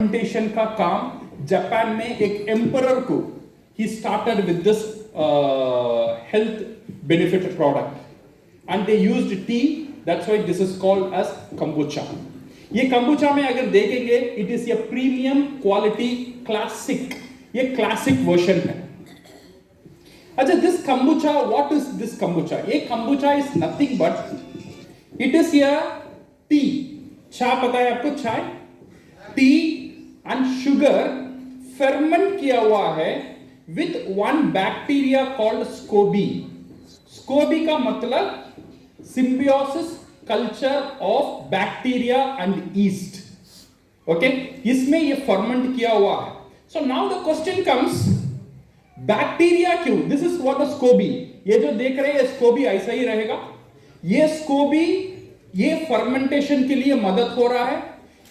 Fermentation का काम Japan में एक एम्परर को ही started with this health benefit product and they used tea, that's why this is called as kombucha. ये कंबुचा में अगर देखेंगे it is a premium quality classic, ये क्लासिक वर्जन है। अच्छा, this kombucha, what is this kombucha? ये kombucha is nothing but it is a tea, चाय पता है आपको, चाय, टी एंड शुगर फर्मेंट किया हुआ है with one bacteria called scoby. Scoby का मतलब symbiosis culture of bacteria and yeast. Okay, इसमें ये फर्मेंट किया हुआ है। So now the question comes, bacteria क्यों? This is what the scoby, ये जो देख रहे हैं स्कोबी ऐसा ही रहेगा। ये स्कोबी ये फर्मेंटेशन के लिए मदद हो रहा है।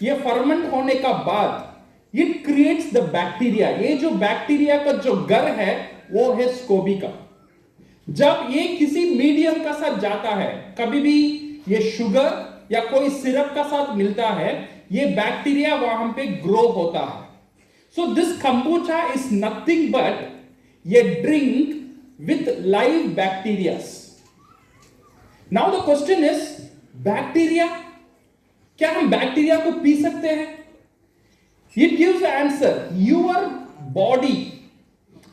ये फर्मेंट होने का बाद इट क्रिएट्स द बैक्टीरिया। ये जो बैक्टीरिया का जो घर है वो है स्कोबी का। जब ये किसी मीडियम का साथ जाता है, कभी भी ये शुगर या कोई सिरप का साथ मिलता है, ये बैक्टीरिया वहां पे ग्रो होता है। So this kombucha is nothing but ये drink with live bacterias. Now the question is, bacteria, क्या हम बैक्टीरिया को पी सकते हैं? It gives the answer, your body,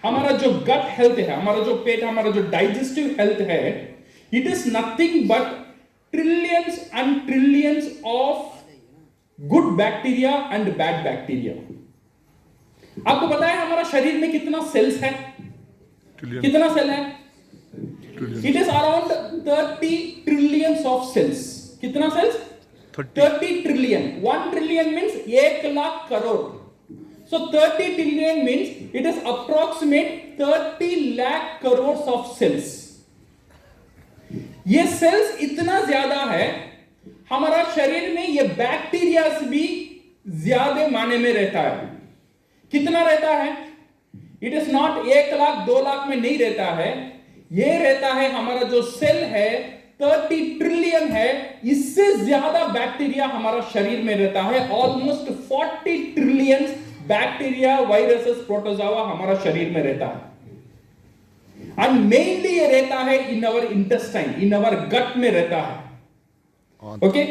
हमारा जो गट हेल्थ है, हमारा जो पेट, हमारा जो डाइजेस्टिव हेल्थ है, it is nothing but trillions and trillions of good bacteria and bad bacteria. आपको पता है हमारा शरीर में कितना सेल्स है? कितना सेल है? It is around 30 trillions of cells. कितना cells? 30 trillion. 1 trillion means 1 lakh crore. So 30 trillion means it is approximate 30 lakh crores of cells. ये सेल्स इतना ज्यादा है, हमारा शरीर में ये बैक्टीरिया भी ज्यादा माने में रहता है। कितना रहता है? It is not 1 lakh 2 lakh में नहीं रहता है, ये रहता है, हमारा जो सेल है 30 ट्रिलियन है, इससे ज्यादा बैक्टीरिया हमारा शरीर में रहता है। Almost 40 trillion bacteria, viruses, protozoa हमारा शरीर में रहता है। एंड मेनली ये रहता है इन अवर इंटेस्टाइन, इन अवर गट में रहता है। ओके,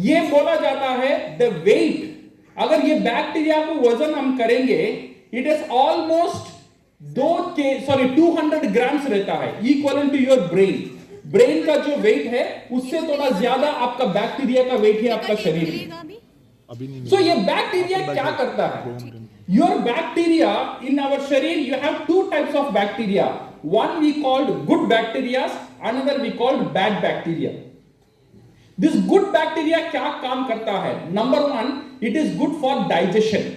ये बोला जाता है द वेट, अगर ये बैक्टीरिया को वजन हम करेंगे, इट इज ऑलमोस्ट 200 ग्राम्स रहता है, equal to your brain. Brain का जो वेट है उससे थोड़ा ज्यादा आपका बैक्टीरिया का वेट है आपका शरीर में। सो ये बैक्टीरिया क्या करता है? योर बैक्टीरिया इन आवर शरीर, you have 2 types of bacteria, one we called good bacteria, another we called bad bacteria. This good bacteria क्या काम करता है? Number 1, it is good for digestion.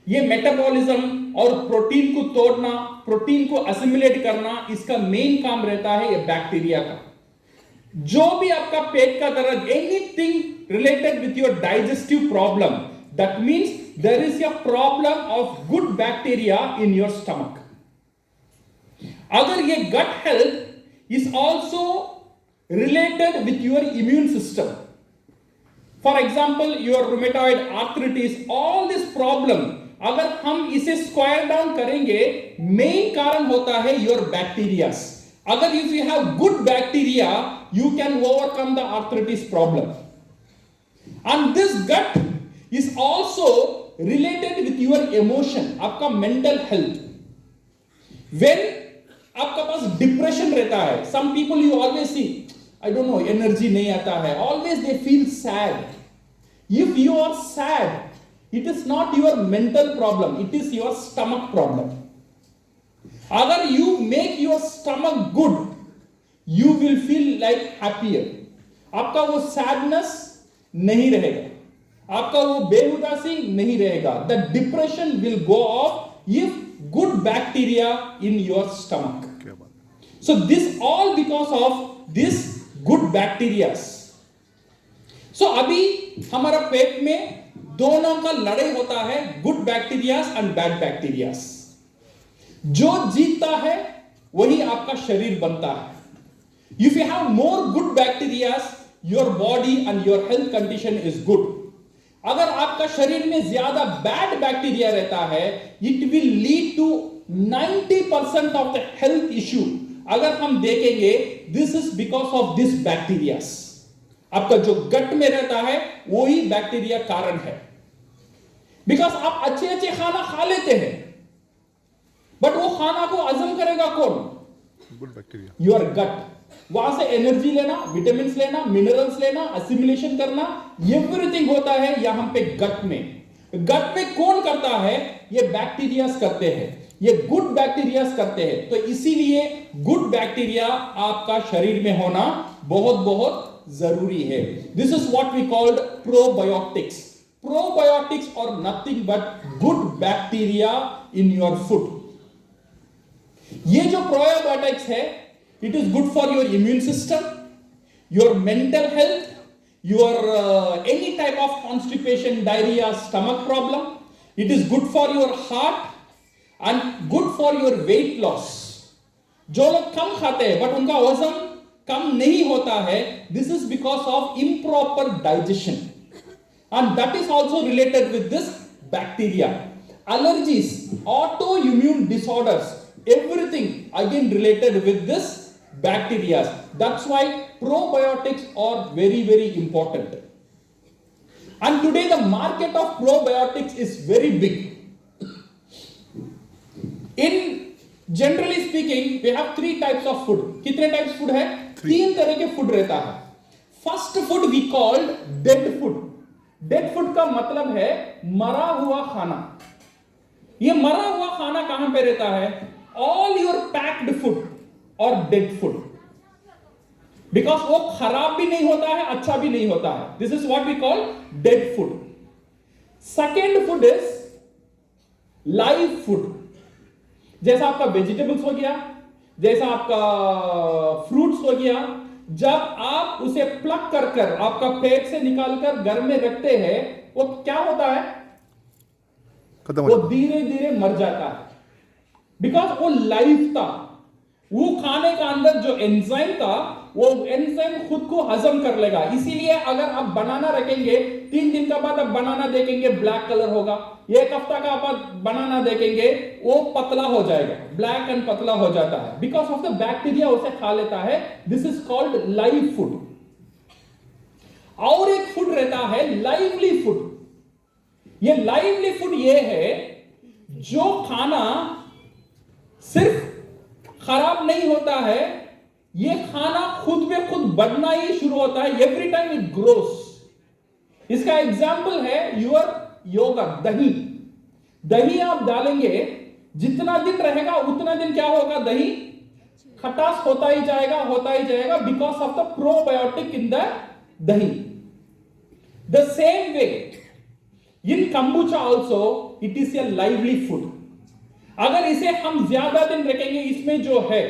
ये मेटाबॉलिज्म और प्रोटीन को तोड़ना, प्रोटीन को असिमिलेट करना, इसका मेन काम रहता है ये बैक्टीरिया का। जो भी आपका पेट का दर्द, anything related with your digestive problem, that means there is a problem of good bacteria in your stomach. अगर ये gut health is also related with your immune system, for example your rheumatoid arthritis, all this problem, अगर हम इसे square down करेंगे, main कारण होता है your bacterias. अगर if you have good bacteria, you can overcome the arthritis problem. And this gut is also related with your emotion, आपका mental health. When आपका पास डिप्रेशन रहता है, some people you always see, I don't know, energy नहीं आता है, always they feel sad. If you are sad, it is not your mental problem, it is your stomach problem. अगर you make your stomach good, you will feel like happier. आपका वो sadness नहीं रहेगा, आपका वो बेहुदासी नहीं रहेगा। The depression will go off if good bacteria in your stomach. So this all because of this good bacteria. So अभी हमारा पेट में दोनों का लड़ाई होता है, good bacteria and bad bacteria. जो जीतता है वही आपका शरीर बनता है। If you have more good bacteria, your body and your health condition is good. अगर आपका शरीर में ज्यादा बैड बैक्टीरिया रहता है, it will lead to 90% of the health issue. अगर हम देखेंगे, this is because of this bacterias. आपका जो गट में रहता है वही बैक्टीरिया कारण है. बिकॉज आप अच्छे अच्छे खाना खा लेते हैं, बट वो खाना को हजम करेगा कौन? Good bacteria. Your gut. वहां से एनर्जी लेना, विटामिन लेना, मिनरल्स लेना, असिमिलेशन करना, एवरीथिंग होता है यहां पे गट में. गट में कौन करता है? ये बैक्टीरियाज करते हैं, ये गुड बैक्टीरियाज करते हैं. तो इसीलिए गुड बैक्टीरिया आपका शरीर में होना बहुत बहुत जरूरी है. This is what we called probiotics. Probiotics और nothing but good bacteria in your food. ये जो प्रोबायोटिक्स है, it is good for your immune system, your mental health, your any type of constipation, diarrhea, stomach problem. It is good for your heart and good for your weight loss. जो लोग कम खाते हैं but उनका वजन कम नहीं होता है, this is because of improper digestion, and that is also related with this bacteria. Allergies, autoimmune disorders, everything again related with this bacteria. That's why probiotics are very very important. And today the market of probiotics is very big. In generally speaking, we have three types of food. कितने types food है? तीन तरह के food रहता है. First food we called dead food. Dead food का मतलब है मरा हुआ खाना. ये मरा हुआ खाना कहां पे रहता है? All your packed food और डेड फूड. बिकॉज वो खराब भी नहीं होता है, अच्छा भी नहीं होता है. This is what we call dead food. Second food is live food. जैसा आपका वेजिटेबल्स हो गया, जैसा आपका फ्रूट्स हो गया, जब आप उसे प्लग कर कर आपका पेट से निकालकर घर में रखते हैं, वो क्या होता है? वो धीरे धीरे मर जाता है. बिकॉज वो लाइव था. वो खाने का अंदर जो एंजाइम था, वो एंजाइम खुद को हजम कर लेगा. इसीलिए अगर आप बनाना रखेंगे, 3 दिन के बाद आप बनाना देखेंगे, ब्लैक कलर होगा. 1 हफ्ता का आप बनाना देखेंगे, वो पतला हो जाएगा, ब्लैक एंड पतला हो जाता है. बिकॉज ऑफ द बैक्टीरिया उसे खा लेता है. This is called live food. और एक फूड रहता है लाइवली फूड. ये लाइवली फूड ये है जो खाना सिर्फ खराब नहीं होता है, ये खाना खुद में खुद बढ़ना ही शुरू होता है. Every time it grows. इसका एग्जाम्पल है योर योगर्ट, दही. दही आप डालेंगे, जितना दिन रहेगा उतना दिन क्या होगा? दही खटास होता ही जाएगा, होता ही जाएगा, because of the probiotic in the dahi. The same way in kombucha also it is a lively food. अगर इसे हम ज्यादा दिन रखेंगे, इसमें जो है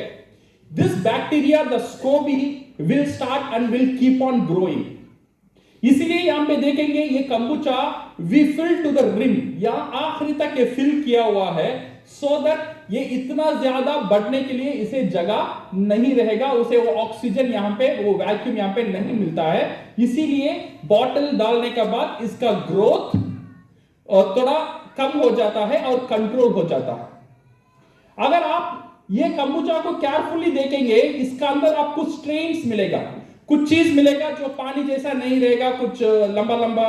this bacteria, the scoby will start and will keep on growing. इसलिए यहां पे देखेंगे ये kombucha we fill to the rim, यहां आखिरी तक ये फिल किया हुआ है, सो दैट ये इतना ज्यादा बढ़ने के लिए इसे जगह नहीं रहेगा. उसे वो ऑक्सीजन यहां पे, वो वैक्यूम यहां पे नहीं मिलता है. इसीलिए बॉटल डालने के बाद इसका ग्रोथ थोड़ा कम हो जाता है और कंट्रोल हो जाता है. अगर आप ये कंबुचा को केयरफुली देखेंगे, इसका अंदर आपको स्ट्रेन्स मिलेगा, कुछ चीज मिलेगा जो पानी जैसा नहीं रहेगा, कुछ लंबा लंबा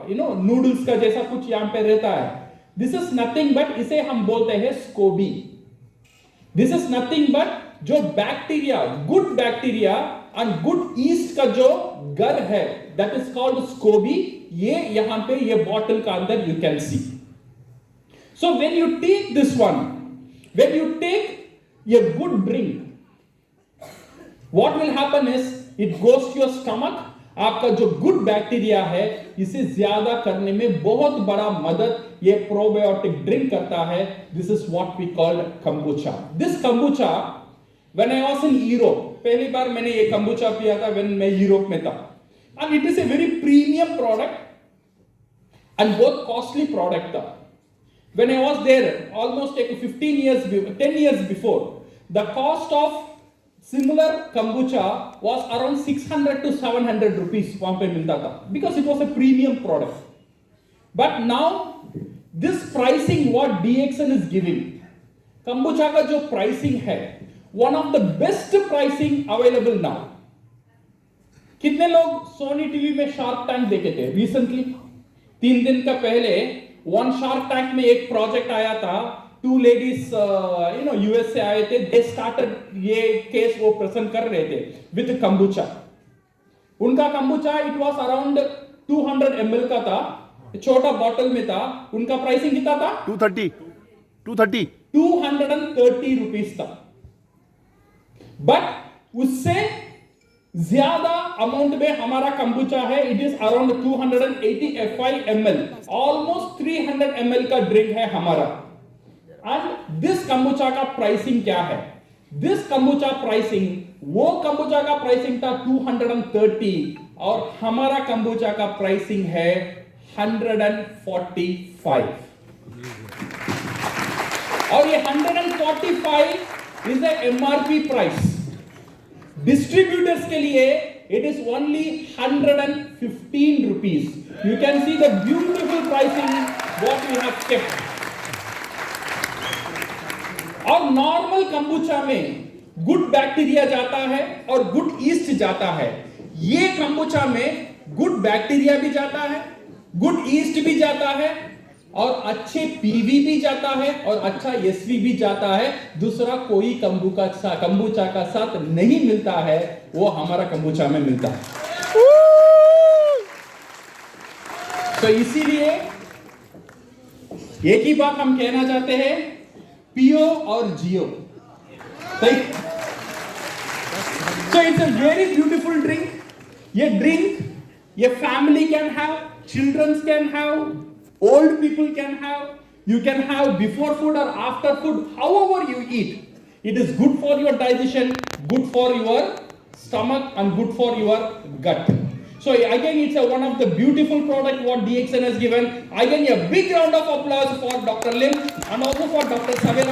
नूडल्स का जैसा कुछ यहां पे रहता है. दिस इज नथिंग बट, इसे हम बोलते हैं scoby. This is nothing but जो bacteria, good bacteria and good yeast का जो घर है, दैट इज कॉल्ड स्कोबी. ये यहां पे ये बॉटल का अंदर you can see. So when you take this one, when you take a good drink, what will happen is it goes to your stomach. आपका जो गुड बैक्टीरिया है, इसे ज्यादा करने में बहुत बड़ा मदद ये प्रोबायोटिक ड्रिंक करता है. This is what we called kombucha. This kombucha when I was in Europe, पहली बार मैंने ये कंबुचा पिया था व्हेन मैं यूरोप में था. And it is a very premium product and बहुत कॉस्टली प्रोडक्ट था. When I was there, almost 10 years before, the cost of similar kombucha was around 600 to 700 rupees वहां पे मिलता था, because it was a premium product. But now, this pricing what DXN is giving, kombucha का जो pricing है, one of the best pricing available now. कितने लोग Sony TV में शार्क टैंक देखे थे रिसेंटली? 3 दिन का पहले वन शार्क टैंक में एक प्रोजेक्ट आया था, 2 लेडीज यूएस से आए थे, दे स्टार्टेड ये केस वो प्रेजेंट कर रहे थे विद कंबुचा. उनका कंबुचा इट वाज अराउंड 200 ml का था, छोटा बॉटल में था. उनका प्राइसिंग कितना था? 230 रुपीस था. बट उससे ज्यादा अमाउंट में हमारा कंबुचा है. It is around 285 ml, almost 300 ml का ड्रिंक है हमारा. एंड दिस कंबुचा का प्राइसिंग क्या है? दिस कंबुचा प्राइसिंग, वो कंबुचा का प्राइसिंग था 230 और हमारा कंबुचा का प्राइसिंग है 145. और ये 145 is the MRP price. Distributors के लिए it is only 115 rupees. You can see the beautiful pricing what we have kept. और नॉर्मल कंबुचा में गुड बैक्टीरिया जाता है और गुड ईस्ट जाता है. ये कंबुचा में गुड बैक्टीरिया भी जाता है, गुड ईस्ट भी जाता है और अच्छे पीवी भी जाता है और अच्छा एसवी भी जाता है. दूसरा कोई कंबुचा का साथ नहीं मिलता है, वो हमारा कंबुचा में मिलता है. तो इसीलिए एक ही बात हम कहना चाहते हैं, पियो और जियो. So it's a very beautiful drink. ये drink, ये family can have, children can have, old people can have. You can have before food or after food, however you eat. It is good for your digestion, good for your stomach, and good for your gut. So again, it's one of the beautiful product what DXN has given. Again, a big round of applause for Dr. Lim and also for Dr. Savera.